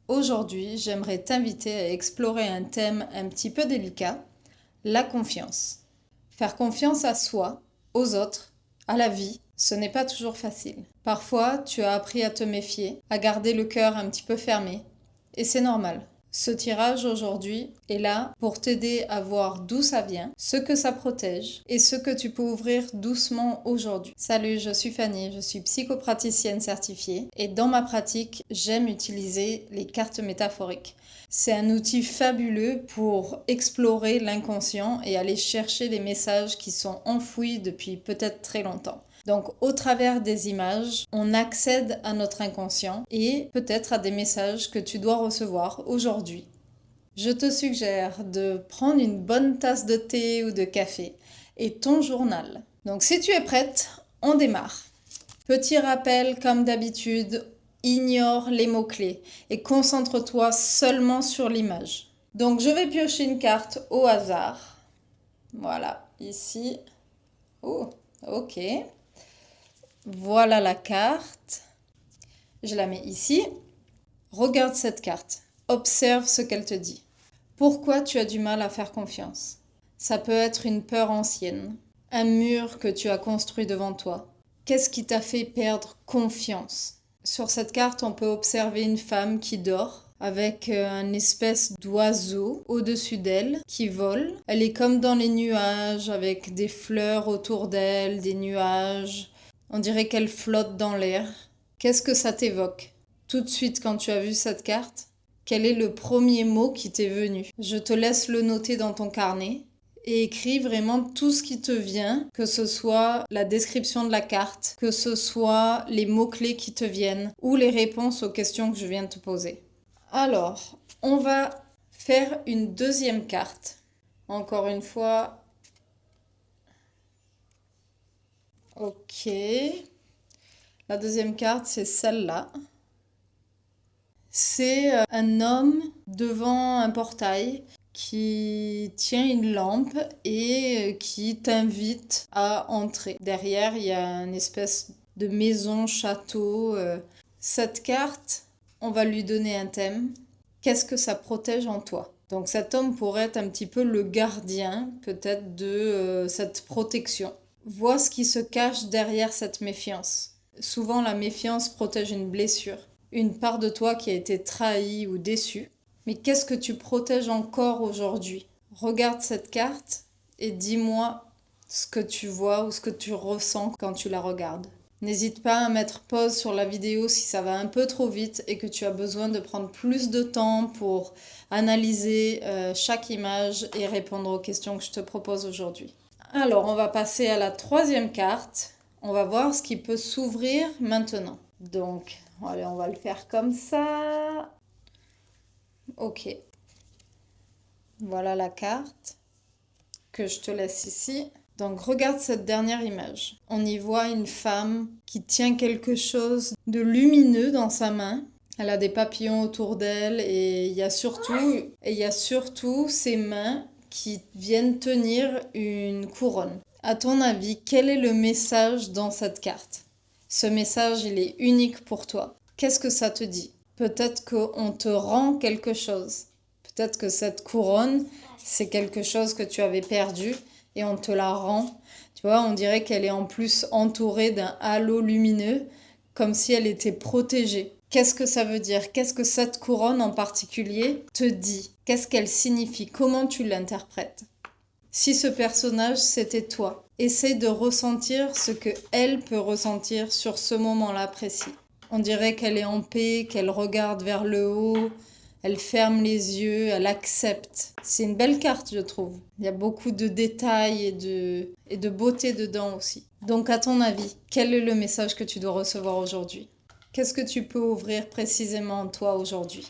Aujourd'hui, j'aimerais t'inviter à explorer un thème un petit peu délicat, la confiance. Faire confiance à soi, aux autres, à la vie, ce n'est pas toujours facile. Parfois, tu as appris à te méfier, à garder le cœur un petit peu fermé, et c'est normal. Ce tirage aujourd'hui est là pour t'aider à voir d'où ça vient, ce que ça protège et ce que tu peux ouvrir doucement aujourd'hui. Salut, je suis Fanny, je suis psychopraticienne certifiée et dans ma pratique, j'aime utiliser les cartes métaphoriques. C'est un outil fabuleux pour explorer l'inconscient et aller chercher les messages qui sont enfouis depuis peut-être très longtemps. Donc, au travers des images, on accède à notre inconscient et peut-être à des messages que tu dois recevoir aujourd'hui. Je te suggère de prendre une bonne tasse de thé ou de café et ton journal. Donc, si tu es prête, on démarre. Petit rappel, comme d'habitude, ignore les mots-clés et concentre-toi seulement sur l'image. Donc, je vais piocher une carte au hasard. Voilà, ici. Oh, ok. Voilà la carte. Je la mets ici. Regarde cette carte. Observe ce qu'elle te dit. Pourquoi tu as du mal à faire confiance? Ça peut être une peur ancienne, un mur que tu as construit devant toi. Qu'est-ce qui t'a fait perdre confiance? Sur cette carte, on peut observer une femme qui dort avec une espèce d'oiseau au-dessus d'elle qui vole. Elle est comme dans les nuages avec des fleurs autour d'elle, des nuages. On dirait qu'elle flotte dans l'air. Qu'est-ce que ça t'évoque? Tout de suite quand tu as vu cette carte, quel est le premier mot qui t'est venu? Je te laisse le noter dans ton carnet et écris vraiment tout ce qui te vient, que ce soit la description de la carte, que ce soit les mots-clés qui te viennent ou les réponses aux questions que je viens de te poser. Alors, on va faire une deuxième carte. Encore une fois. Ok. La deuxième carte, c'est celle-là. C'est un homme devant un portail qui tient une lampe et qui t'invite à entrer. Derrière, il y a une espèce de maison, château. Cette carte, on va lui donner un thème. Qu'est-ce que ça protège en toi? Donc cet homme pourrait être un petit peu le gardien peut-être de cette protection. Vois ce qui se cache derrière cette méfiance. Souvent, la méfiance protège une blessure, une part de toi qui a été trahie ou déçue. Mais qu'est-ce que tu protèges encore aujourd'hui? Regarde cette carte et dis-moi ce que tu vois ou ce que tu ressens quand tu la regardes. N'hésite pas à mettre pause sur la vidéo si ça va un peu trop vite et que tu as besoin de prendre plus de temps pour analyser chaque image et répondre aux questions que je te propose aujourd'hui. Alors, on va passer à la troisième carte. On va voir ce qui peut s'ouvrir maintenant. Donc, allez, on va le faire comme ça. Ok. Voilà la carte que je te laisse ici. Donc, regarde cette dernière image. On y voit une femme qui tient quelque chose de lumineux dans sa main. Elle a des papillons autour d'elle et il y a surtout ses mains qui viennent tenir une couronne. À ton avis, quel est le message dans cette carte? Ce message, il est unique pour toi. Qu'est-ce que ça te dit? Peut-être qu'on te rend quelque chose. Peut-être que cette couronne, c'est quelque chose que tu avais perdu et on te la rend. Tu vois, on dirait qu'elle est en plus entourée d'un halo lumineux, comme si elle était protégée. Qu'est-ce que ça veut dire? Qu'est-ce que cette couronne en particulier te dit? Qu'est-ce qu'elle signifie? Comment tu l'interprètes? Si ce personnage, c'était toi, essaie de ressentir ce que elle peut ressentir sur ce moment-là précis. On dirait qu'elle est en paix, qu'elle regarde vers le haut, elle ferme les yeux, elle accepte. C'est une belle carte, je trouve. Il y a beaucoup de détails et de beauté dedans aussi. Donc, à ton avis, quel est le message que tu dois recevoir aujourd'hui? Qu'est-ce que tu peux ouvrir précisément en toi aujourd'hui?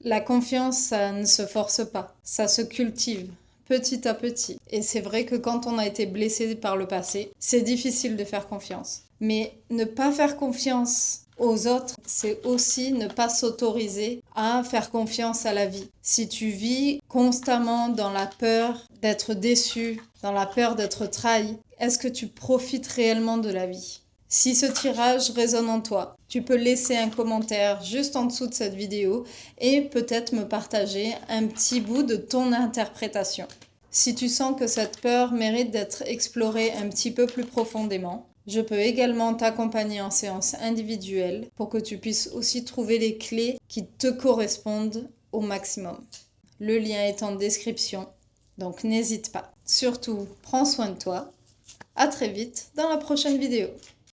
La confiance, ça ne se force pas, ça se cultive petit à petit. Et c'est vrai que quand on a été blessé par le passé, c'est difficile de faire confiance. Mais ne pas faire confiance aux autres, c'est aussi ne pas s'autoriser à faire confiance à la vie. Si tu vis constamment dans la peur d'être déçu, dans la peur d'être trahi, est-ce que tu profites réellement de la vie? Si ce tirage résonne en toi, Tu peux laisser un commentaire juste en dessous de cette vidéo et peut-être me partager un petit bout de ton interprétation. Si tu sens que cette peur mérite d'être explorée un petit peu plus profondément, je peux également t'accompagner en séance individuelle pour que tu puisses aussi trouver les clés qui te correspondent au maximum. Le lien est en description, donc n'hésite pas. Surtout, prends soin de toi. À très vite dans la prochaine vidéo.